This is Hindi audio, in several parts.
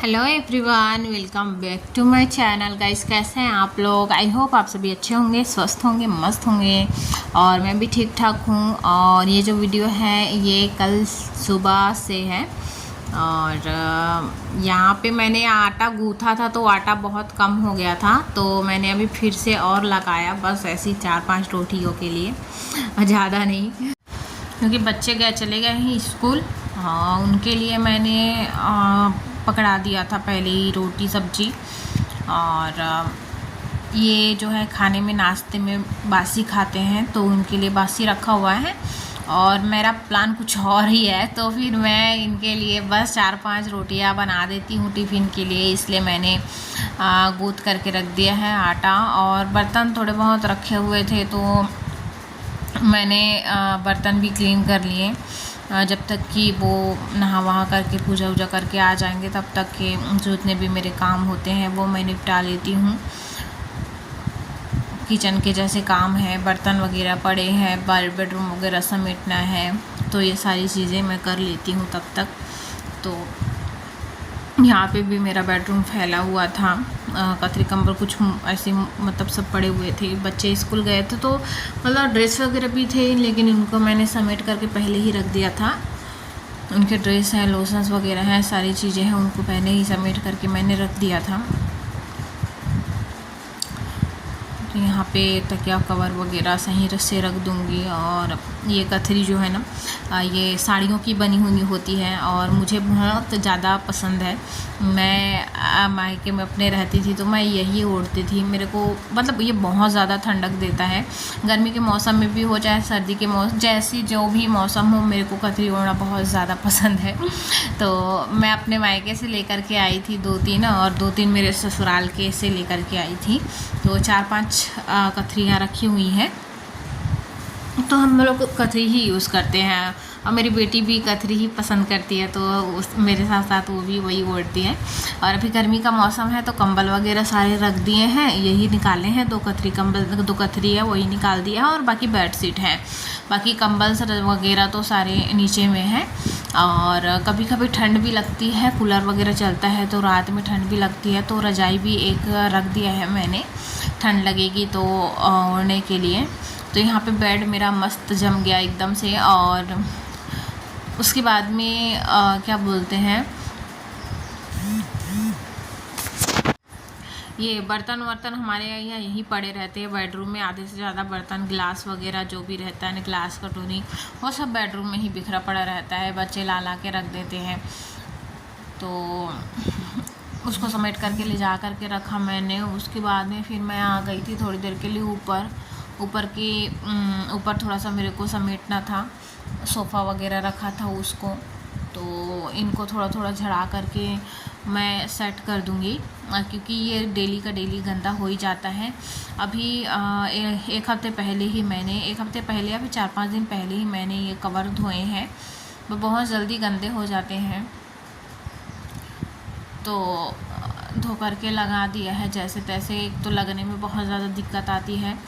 Hello everyone, welcome back to my channel. Guys, कैसे हैं आप लोग? आई होप आप सभी अच्छे होंगे, स्वस्थ होंगे, मस्त होंगे और मैं भी ठीक ठाक हूँ। और ये जो वीडियो है ये कल सुबह से है और यहाँ पे मैंने आटा गूँथा था तो आटा बहुत कम हो गया था, तो मैंने अभी फिर से और लगाया, बस ऐसी 4-5 रोटियों के लिए, ज़्यादा नहीं, क्योंकि बच्चे चले गए हैं स्कूल। उनके लिए मैंने पकड़ा दिया था पहले ही रोटी सब्जी। और ये जो है खाने में, नाश्ते में बासी खाते हैं तो उनके लिए बासी रखा हुआ है। और मेरा प्लान कुछ और ही है, तो फिर मैं इनके लिए बस 4-5 रोटियां बना देती हूँ टिफ़िन के लिए, इसलिए मैंने गूँथ करके रख दिया है आटा। और बर्तन थोड़े बहुत रखे हुए थे तो मैंने बर्तन भी क्लीन कर लिए, जब तक कि वो नहा वहा करके पूजा वूजा करके आ जाएंगे तब तक के जितने भी मेरे काम होते हैं वो मैं निपटा लेती हूँ। किचन के जैसे काम है, बर्तन वगैरह पड़े हैं, बेडरूम वगैरह समेटना है, तो ये सारी चीज़ें मैं कर लेती हूँ तब तक। तो यहाँ पे भी मेरा बेडरूम फैला हुआ था, कतरी कंबल कुछ ऐसे मतलब सब पड़े हुए थे। बच्चे स्कूल गए थे तो मतलब ड्रेस वगैरह भी थे, लेकिन उनको मैंने समेट करके पहले ही रख दिया था। उनके ड्रेस हैं, लोशंस वगैरह हैं, सारी चीज़ें हैं, उनको पहले ही समेट करके मैंने रख दिया था। तो यहाँ पे तकिया कवर वगैरह सही से रख दूँगी। और ये कथरी जो है ना, ये साड़ियों की बनी हुई होती है और मुझे बहुत ज़्यादा पसंद है। मैं मायके में अपने रहती थी तो मैं यही ओढ़ती थी। मेरे को मतलब ये बहुत ज़्यादा ठंडक देता है, गर्मी के मौसम में भी हो चाहे सर्दी के मौसम, जैसी जो भी मौसम हो, मेरे को कथरी ओढ़ना बहुत ज़्यादा पसंद है। तो मैं अपने मायके से लेकर के आई थी 2-3 और 2-3 मेरे ससुराल के से लेकर के आई थी, तो 4-5 कथरियाँ रखी हुई हैं। तो हम लोग कथरी ही यूज़ करते हैं और मेरी बेटी भी कथरी ही पसंद करती है, तो मेरे साथ साथ वो भी वही ओढ़ती है। और अभी गर्मी का मौसम है तो कंबल वगैरह सारे रख दिए हैं, यही निकाले हैं, 2 कथरी कंबल, 2 कथरी है वही निकाल दिया है। और बाकी बेडशीट है, बाकी कंबल वगैरह तो सारे नीचे में है। और कभी कभी ठंड भी लगती है, कूलर वगैरह चलता है तो रात में ठंड भी लगती है, तो रजाई भी एक रख दिया है मैंने, ठंड लगेगी तो ओढ़ने के लिए। तो यहाँ पे बेड मेरा मस्त जम गया एकदम से। और उसके बाद में क्या बोलते हैं, ये बर्तन वर्तन हमारे यहाँ यहीं पड़े रहते हैं बेडरूम में। आधे से ज़्यादा बर्तन, ग्लास वगैरह जो भी रहता है ना, ग्लास कटोरी, वो सब बेडरूम में ही बिखरा पड़ा रहता है, बच्चे ला के रख देते हैं। तो उसको समेट करके ले जा करके रखा मैंने। उसके बाद में फिर मैं आ गई थी थोड़ी देर के लिए ऊपर थोड़ा सा मेरे को समेटना था, सोफ़ा वगैरह रखा था उसको, तो इनको थोड़ा थोड़ा झड़ा करके मैं सेट कर दूँगी, क्योंकि ये डेली का डेली गंदा हो ही जाता है। अभी एक हफ़्ते पहले या फिर 4-5 दिन पहले ही मैंने ये कवर धोए हैं, वो बहुत जल्दी गंदे हो जाते हैं, तो धो करके लगा दिया है जैसे तैसे। एक तो लगने में बहुत ज़्यादा दिक्कत आती है,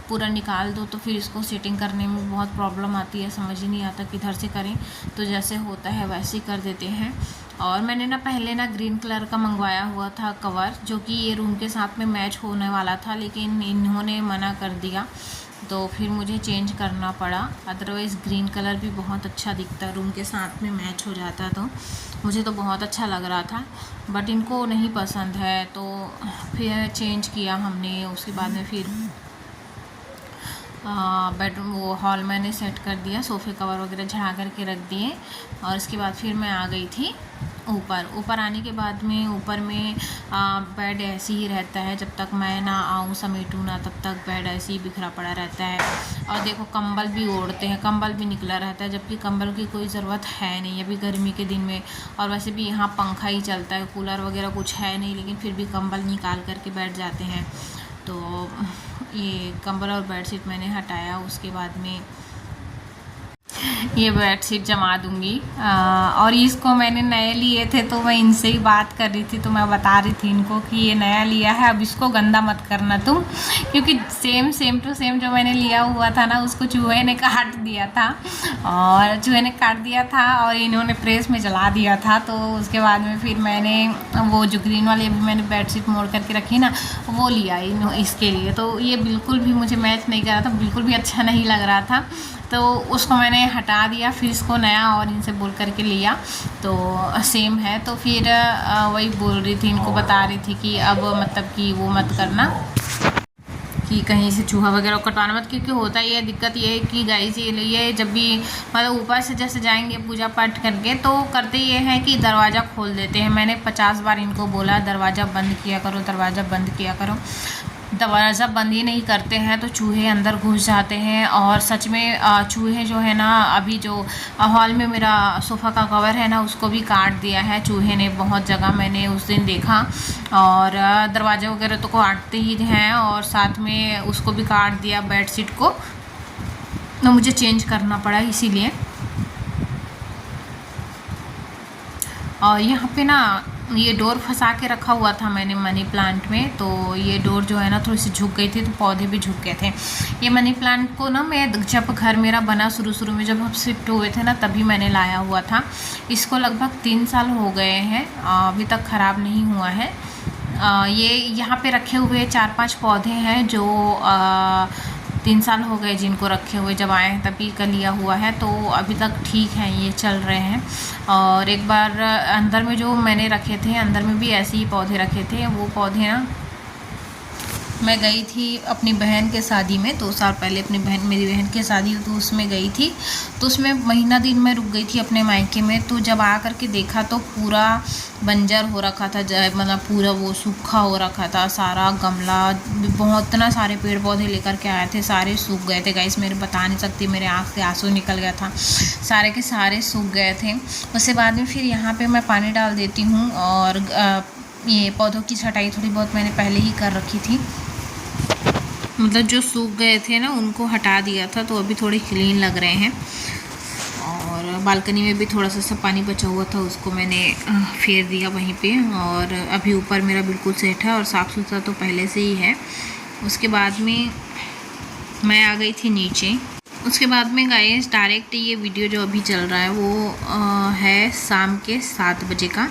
पूरा निकाल दो तो फिर इसको सेटिंग करने में बहुत प्रॉब्लम आती है, समझ ही नहीं आता किधर से करें, तो जैसे होता है वैसे ही कर देते हैं। और मैंने ना पहले ना ग्रीन कलर का मंगवाया हुआ था कवर, जो कि ये रूम के साथ में मैच होने वाला था, लेकिन इन्होंने मना कर दिया, तो फिर मुझे चेंज करना पड़ा। अदरवाइज़ ग्रीन कलर भी बहुत अच्छा दिखता है, रूम के साथ में मैच हो जाता, तो मुझे तो बहुत अच्छा लग रहा था, बट इनको नहीं पसंद है, तो फिर चेंज किया हमने। उसके बाद में फिर बेडरूम वो हॉल मैंने सेट कर दिया, सोफ़े कवर वगैरह झड़ा करके रख दिए। और उसके बाद फिर मैं आ गई थी ऊपर आने के बाद में ऊपर में बेड ऐसे ही रहता है, जब तक मैं ना आऊँ समेटूँ ना, तब तक बेड ऐसे ही बिखरा पड़ा रहता है। और देखो कंबल भी ओढ़ते हैं, कंबल भी निकला रहता है, जबकि कंबल की कोई ज़रूरत है नहीं अभी गर्मी के दिन में। और वैसे भी यहाँ पंखा ही चलता है, कूलर वगैरह कुछ है नहीं, लेकिन फिर भी कंबल निकाल करके बैठ जाते हैं। तो ये कंबल और बेडशीट मैंने हटाया। उसके बाद में ये बेडशीट जमा दूंगी। और इसको मैंने नए लिए थे तो मैं इनसे ही बात कर रही थी, तो मैं बता रही थी इनको कि ये नया लिया है, अब इसको गंदा मत करना तुम, क्योंकि सेम टू सेम जो मैंने लिया हुआ था ना उसको चूहे ने काट दिया था, और चूहे ने काट दिया था और इन्होंने प्रेस में जला दिया था। तो उसके बाद में फिर मैंने वो जो ग्रीन वाली अभी मैंने बेडशीट मोड़ करके रखी ना, वो लिया इसके लिए। तो ये बिल्कुल भी मुझे मैच नहीं कर रहा था, बिल्कुल भी अच्छा नहीं लग रहा था, तो उसको मैंने हटा दिया, फिर इसको नया और इनसे बोल करके लिया। तो सेम है, तो फिर वही बोल रही थी, इनको बता रही थी कि अब मतलब कि वो मत करना कि कहीं से चूहा वगैरह कटवाना मत, क्योंकि होता ही है, दिक्कत ये है कि गाइस ये जब भी मतलब ऊपर से जैसे जाएंगे पूजा पाठ करके तो करते ये हैं कि दरवाज़ा खोल देते हैं। मैंने 50 बार इनको बोला दरवाज़ा बंद किया करो, दरवाज़ा बंद किया करो, दरवाज़ा बंद ही नहीं करते हैं, तो चूहे अंदर घुस जाते हैं। और सच में चूहे जो है ना, अभी जो हॉल में मेरा सोफ़ा का कवर है ना उसको भी काट दिया है चूहे ने, बहुत जगह मैंने उस दिन देखा। और दरवाजे वगैरह तो काटते ही हैं, और साथ में उसको भी काट दिया, बेडशीट को तो मुझे चेंज करना पड़ा इसीलिए। और यहाँ पे ना ये डोर फंसा के रखा हुआ था मैंने मनी प्लांट में, तो ये डोर जो है ना थोड़ी सी झुक गई थी, तो पौधे भी झुक गए थे। ये मनी प्लांट को ना मैं जब घर मेरा बना शुरू में जब हम शिफ्ट हुए थे ना तभी मैंने लाया हुआ था। इसको लगभग 3 साल हो गए हैं, अभी तक ख़राब नहीं हुआ है। ये यहाँ पे रखे हुए 4-5 पौधे हैं जो 3 साल हो गए जिनको रखे हुए, जब आए हैं तभी का लिया हुआ है, तो अभी तक ठीक है, ये चल रहे हैं। और एक बार अंदर में जो मैंने रखे थे, अंदर में भी ऐसे ही पौधे रखे थे। वो पौधे ना मैं गई थी अपनी बहन के शादी में 2 साल पहले, मेरी बहन की शादी तो उसमें गई थी, तो उसमें महीना दिन मैं रुक गई थी अपने मायके में। तो जब आ कर के देखा तो पूरा बंजर हो रखा था, मतलब पूरा वो सूखा हो रखा था, सारा गमला, बहुत इतना सारे पेड़ पौधे लेकर के आए थे, सारे सूख गए थे गाइस, मेरे बता नहीं सकती, मेरे आँख से आंसू निकल गया था, सारे के सारे सूख गए थे। उसके बाद में फिर यहाँ पर मैं पानी डाल देती हूँ, और ये पौधों की छटाई थोड़ी बहुत मैंने पहले ही कर रखी थी, मतलब जो सूख गए थे ना उनको हटा दिया था, तो अभी थोड़े क्लीन लग रहे हैं। और बालकनी में भी थोड़ा सा पानी बचा हुआ था, उसको मैंने फेर दिया वहीं पे, और अभी ऊपर मेरा बिल्कुल सेट है और साफ़ सुथरा तो पहले से ही है। उसके बाद में मैं आ गई थी नीचे। उसके बाद में गाइस डायरेक्ट ये वीडियो जो अभी चल रहा है वो है शाम के 7 बजे का।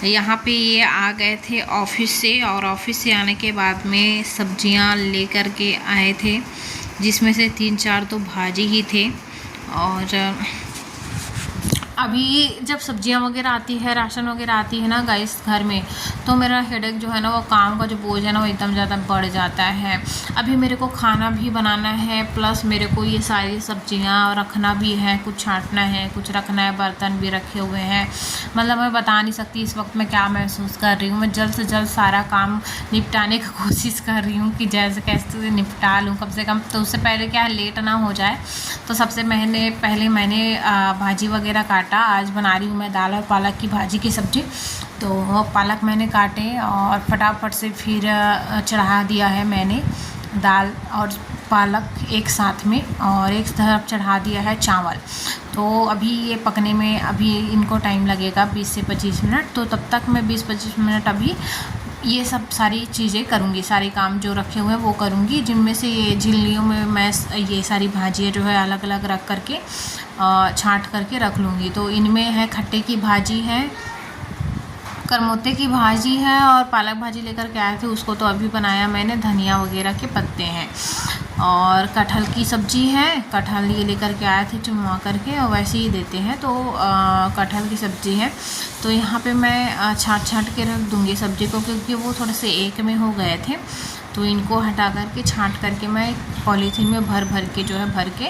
यहाँ पे ये आ गए थे ऑफिस से, और ऑफिस से आने के बाद में सब्जियाँ लेकर के आए थे, जिसमें से 3-4 तो भाजी ही थे। और अभी जब सब्जियां वगैरह आती है, राशन वगैरह आती है ना गाइस घर में, तो मेरा हेडेक जो है ना, वो काम का जो बोझ है ना वो एकदम ज़्यादा बढ़ जाता है। अभी मेरे को खाना भी बनाना है, प्लस मेरे को ये सारी सब्जियां रखना भी है, कुछ छांटना है, कुछ रखना है, बर्तन भी रखे हुए हैं। मतलब मैं बता नहीं सकती इस वक्त मैं क्या महसूस कर रही हूँ। मैं जल्द से जल्द सारा काम निपटाने की कोशिश कर रही हूँ कि जैसे कैसे निपटा लूँ कम से कम, तो उससे पहले क्या लेट ना हो जाए। तो सबसे पहले मैंने भाजी वगैरह काटा। आज बना रही हूँ मैं दाल और पालक की भाजी की सब्ज़ी, तो पालक मैंने काटे और फटाफट से फिर चढ़ा दिया है मैंने दाल और पालक एक साथ में, और एक तरफ चढ़ा दिया है चावल। तो अभी ये पकने में अभी इनको टाइम लगेगा 20 से 25 मिनट, तो तब तक मैं 20-25 मिनट अभी ये सब सारी चीज़ें करूँगी, सारे काम जो रखे हुए हैं वो करूँगी, जिनमें से ये झिल्लियों में मैं ये सारी भाजियाँ जो है अलग अलग रख करके छांट करके रख लूँगी। तो इनमें है खट्टे की भाजी है, करमोते की भाजी है, और पालक भाजी लेकर के आए थे उसको तो अभी बनाया मैंने, धनिया वगैरह के पत्ते हैं, और कटहल की सब्ज़ी है, कटहल ये लेकर के आए थे चुनवा करके, और वैसे ही देते हैं, तो कटहल की सब्ज़ी है। तो यहाँ पे मैं छाँट के रख दूँगी सब्ज़ी को, क्योंकि वो थोड़े से एक में हो गए थे, तो इनको हटा करके छाँट करके मैं पॉलीथीन में भर के जो है भर के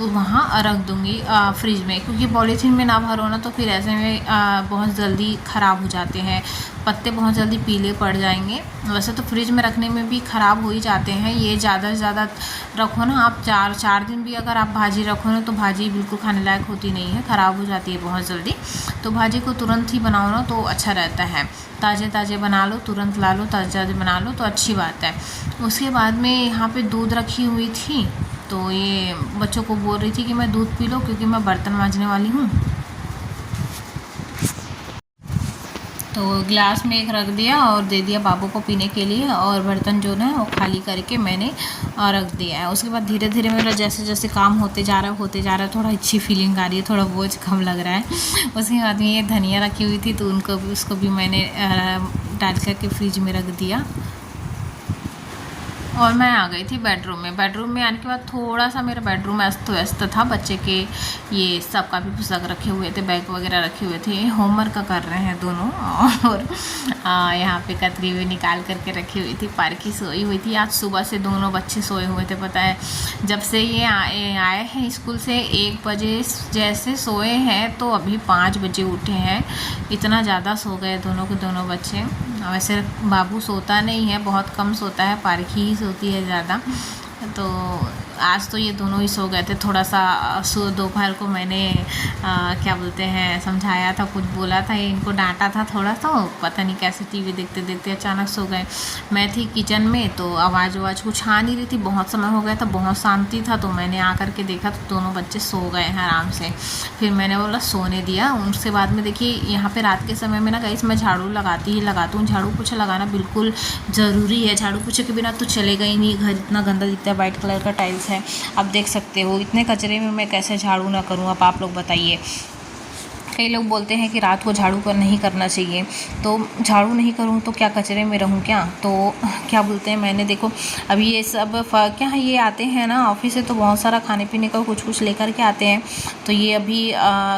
वहाँ रख दूँगी फ्रिज में, क्योंकि पॉलीथीन में ना भरो ना तो फिर ऐसे में बहुत जल्दी ख़राब हो जाते हैं, पत्ते बहुत जल्दी पीले पड़ जाएंगे। वैसे तो फ्रिज में रखने में भी ख़राब हो ही जाते हैं, ये ज़्यादा से ज़्यादा रखो ना आप 4 दिन भी अगर आप भाजी रखो ना तो भाजी बिल्कुल खाने लायक होती नहीं है, ख़राब हो जाती है बहुत जल्दी। तो भाजी को तुरंत ही बनाओ ना तो अच्छा रहता है, ताज़े बना लो, तुरंत ला लो, ताज़े बना लो तो अच्छी बात है। उसके बाद में यहाँ पे दूध रखी हुई थी, तो ये बच्चों को बोल रही थी कि मैं दूध पी लो क्योंकि मैं बर्तन मांजने वाली हूँ। तो गिलास में एक रख दिया और दे दिया बाबू को पीने के लिए, और बर्तन जो है वो खाली करके मैंने रख दिया है। उसके बाद धीरे धीरे मेरा जैसे जैसे काम होते जा रहा है थोड़ा अच्छी फीलिंग आ रही है, थोड़ा बोझ कम लग रहा है। उसके बाद में ये धनिया रखी हुई थी तो उसको भी मैंने डाल करके फ्रिज में रख दिया। और मैं आ गई थी बेडरूम में आने के बाद थोड़ा सा मेरा बेडरूम अस्त व्यस्त था। बच्चे के ये सब काफ़ी पुस्तक रखे हुए थे, बैग वगैरह रखे हुए थे, होमवर्क का कर रहे हैं दोनों। और यहाँ पे कतरी भी निकाल करके रखी हुई थी। पार्की सोई हुई थी। आज सुबह से दोनों बच्चे सोए हुए थे, पता है जब से ये आए हैं स्कूल से 1 बजे जैसे सोए हैं तो अभी 5 बजे उठे हैं। इतना ज़्यादा सो गए दोनों के दोनों बच्चे। वैसे बाबू सोता नहीं है, बहुत कम सोता है, पार्की ही सोती है ज़्यादा। तो आज तो ये दोनों ही सो गए थे। थोड़ा सा दोपहर को मैंने क्या बोलते हैं समझाया था, कुछ बोला था, इनको डांटा था थोड़ा सा। पता नहीं कैसे टीवी देखते देखते अचानक सो गए। मैं थी किचन में तो आवाज़ कुछ आ नहीं रही थी, बहुत समय हो गया था, बहुत शांति था। तो मैंने आकर के देखा तो दोनों बच्चे सो गए हैं आराम से। फिर मैंने बोला सोने दिया। उसके बाद में देखिए यहाँ पे रात के समय में ना गाइस मैं झाड़ू लगाती हूँ। झाड़ू पोछा लगाना बिल्कुल ज़रूरी है। झाड़ू पोछे के बिना तो चलेगा ही नहीं। घर इतना गंदा दिखता है, वाइट कलर का टाइल्स है, आप देख सकते हो। इतने कचरे में मैं कैसे झाड़ू ना करूँ, अब आप लोग बताइए। कई लोग बोलते हैं कि रात को झाड़ू कर नहीं करना चाहिए, तो झाड़ू नहीं करूँ तो क्या कचरे में रहूँ क्या? तो क्या बोलते हैं, मैंने देखो अभी ये सब क्या है, ये आते हैं ना ऑफिस से तो बहुत सारा खाने पीने का कुछ लेकर के आते हैं। तो ये अभी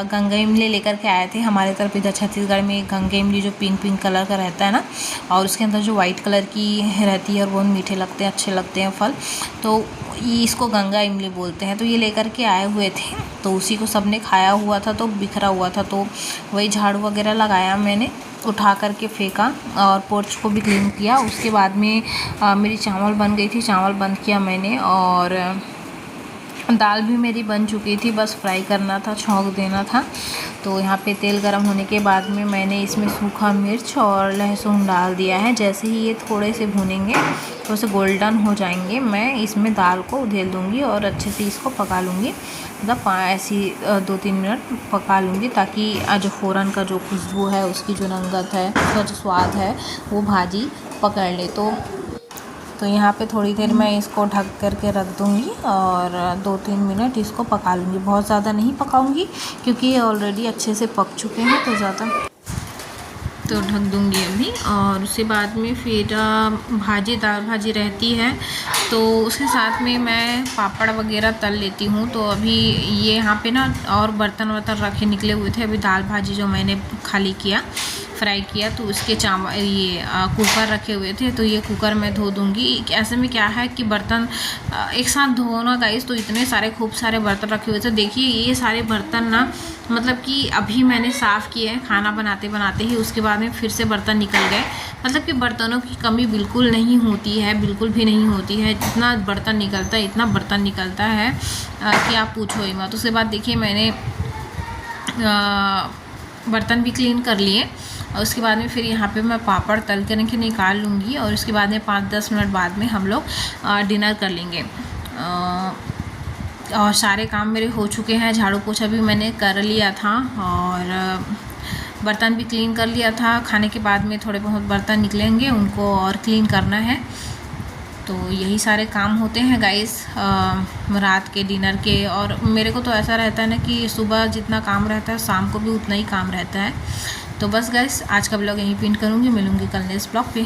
गंगा इमली लेकर के आए थे। हमारे तरफ इधर छत्तीसगढ़ में गंगा इमली जो पिंक कलर का रहता है ना, और उसके अंदर जो वाइट कलर की रहती है और बहुत मीठे लगते हैं, अच्छे लगते हैं फल, तो इसको गंगा इमली बोलते हैं। तो ये लेकर के आए हुए थे, तो उसी को सबने खाया हुआ था तो बिखरा हुआ था। तो वही झाड़ू वगैरह लगाया, मैंने उठा करके फेंका और पोर्च को भी क्लीन किया। उसके बाद में मेरी चावल बन गई थी, चावल बंद किया मैंने, और दाल भी मेरी बन चुकी थी, बस फ्राई करना था, छौंक देना था। तो यहाँ पे तेल गरम होने के बाद में मैंने इसमें सूखा मिर्च और लहसुन डाल दिया है। जैसे ही ये थोड़े से भुनेंगे, थोड़े से गोल्डन हो जाएंगे, मैं इसमें दाल को उधेल दूँगी और अच्छे से इसको पका लूँगी। मतलब ऐसी 2-3 मिनट पका लूँगी, ताकि जो फ़ौरन का जो खुशबू है, उसकी जो रंगत है, उसका जो स्वाद है, वो भाजी पकड़ ले। तो यहाँ पे थोड़ी देर मैं इसको ढक करके रख दूँगी और 2-3 मिनट इसको पका लूँगी। बहुत ज़्यादा नहीं पकाऊँगी क्योंकि ये ऑलरेडी अच्छे से पक चुके हैं, तो ज़्यादा तो ढक दूँगी अभी। और उसके बाद में फिर दाल भाजी रहती है, तो उसके साथ में मैं पापड़ वगैरह तल लेती हूँ। तो अभी ये यहाँ पे ना और बर्तन रखे निकले हुए थे। अभी दाल भाजी जो मैंने खाली किया, फ्राई किया, तो उसके ये कुकर रखे हुए थे, तो ये कुकर मैं धो दूँगी। ऐसे में क्या है कि बर्तन एक साथ धोना गाइस, तो इतने सारे खूब सारे बर्तन रखे हुए थे। देखिए ये सारे बर्तन ना, मतलब कि अभी मैंने साफ़ किए हैं खाना बनाते बनाते ही, उसके बाद में फिर से बर्तन निकल गए। मतलब कि बर्तनों की कमी बिल्कुल नहीं होती है, बिल्कुल भी नहीं होती है। इतना बर्तन निकलता है कि आप पूछो ही मत। उसके बाद देखिए मैंने बर्तन भी क्लीन कर लिए, और उसके बाद में फिर यहाँ पे मैं पापड़ तल करके निकाल लूँगी, और उसके बाद में 5-10 मिनट बाद में हम लोग डिनर कर लेंगे। और सारे काम मेरे हो चुके हैं। झाड़ू पोछा भी मैंने कर लिया था और बर्तन भी क्लीन कर लिया था। खाने के बाद में थोड़े बहुत बर्तन निकलेंगे, उनको और क्लीन करना है। तो यही सारे काम होते हैं गाइस रात के डिनर के। और मेरे को तो ऐसा रहता है ना कि सुबह जितना काम रहता है, शाम को भी उतना ही काम रहता है। तो बस गाइस आज का ब्लॉग यहीं पिन करूँगी, मिलूँगी कल नेक्स्ट ब्लॉग पे।